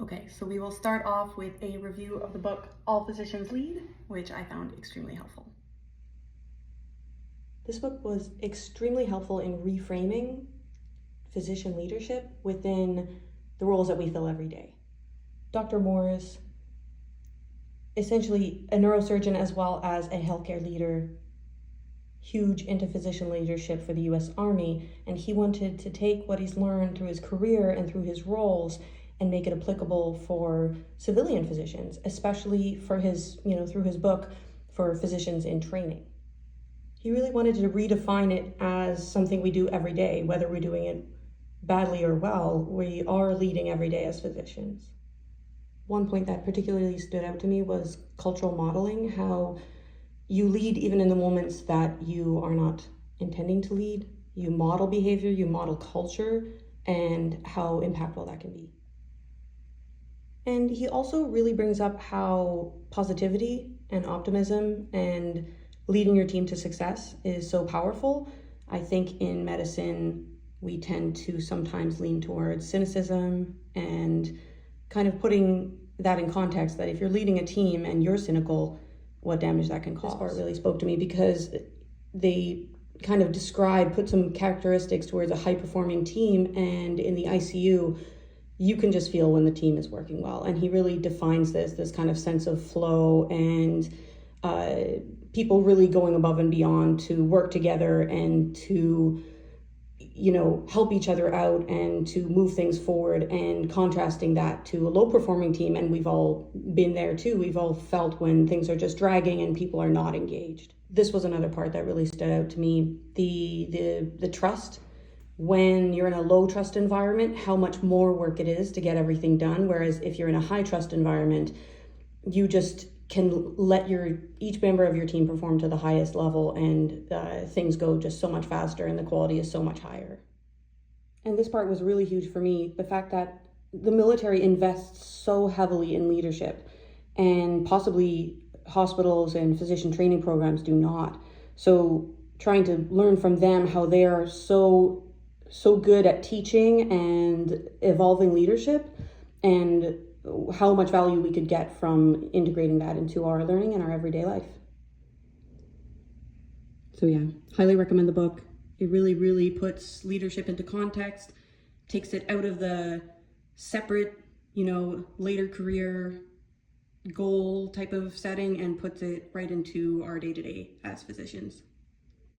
Okay, so we will start off with a review of the book All Physicians Lead, which I found extremely helpful. This book was extremely helpful in reframing physician leadership within the roles that we fill every day. Dr. Morris, essentially a neurosurgeon as well as a healthcare leader, huge into physician leadership for the US Army, and he wanted to take what he's learned through his career and through his roles and make it applicable for civilian physicians, especially for his, through his book for physicians in training. He really wanted to redefine it as something we do every day, whether we're doing it badly or well, we are leading every day as physicians. One point that particularly stood out to me was cultural modeling, how you lead even in the moments that you are not intending to lead. You model behavior, you model culture, and how impactful that can be. And he also really brings up how positivity and optimism and leading your team to success is so powerful. I think in medicine, we tend to sometimes lean towards cynicism and kind of putting that in context that if you're leading a team and you're cynical, what damage that can cause. This part really spoke to me because they kind of put some characteristics towards a high-performing team, and in the ICU, you can just feel when the team is working well. And he really defines this kind of sense of flow and people really going above and beyond to work together and to help each other out and to move things forward, and contrasting that to a low performing team. And we've all been there too. We've all felt when things are just dragging and people are not engaged. This was another part that really stood out to me. The trust. When you're in a low trust environment, how much more work it is to get everything done. Whereas if you're in a high trust environment, you just can let each member of your team perform to the highest level, and things go just so much faster and the quality is so much higher. And this part was really huge for me, the fact that the military invests so heavily in leadership, and possibly hospitals and physician training programs do not. So trying to learn from them how they are so good at teaching and evolving leadership, and how much value we could get from integrating that into our learning and our everyday life. So yeah, highly recommend the book. It really, really puts leadership into context, takes it out of the separate, later career goal type of setting, and puts it right into our day-to-day as physicians.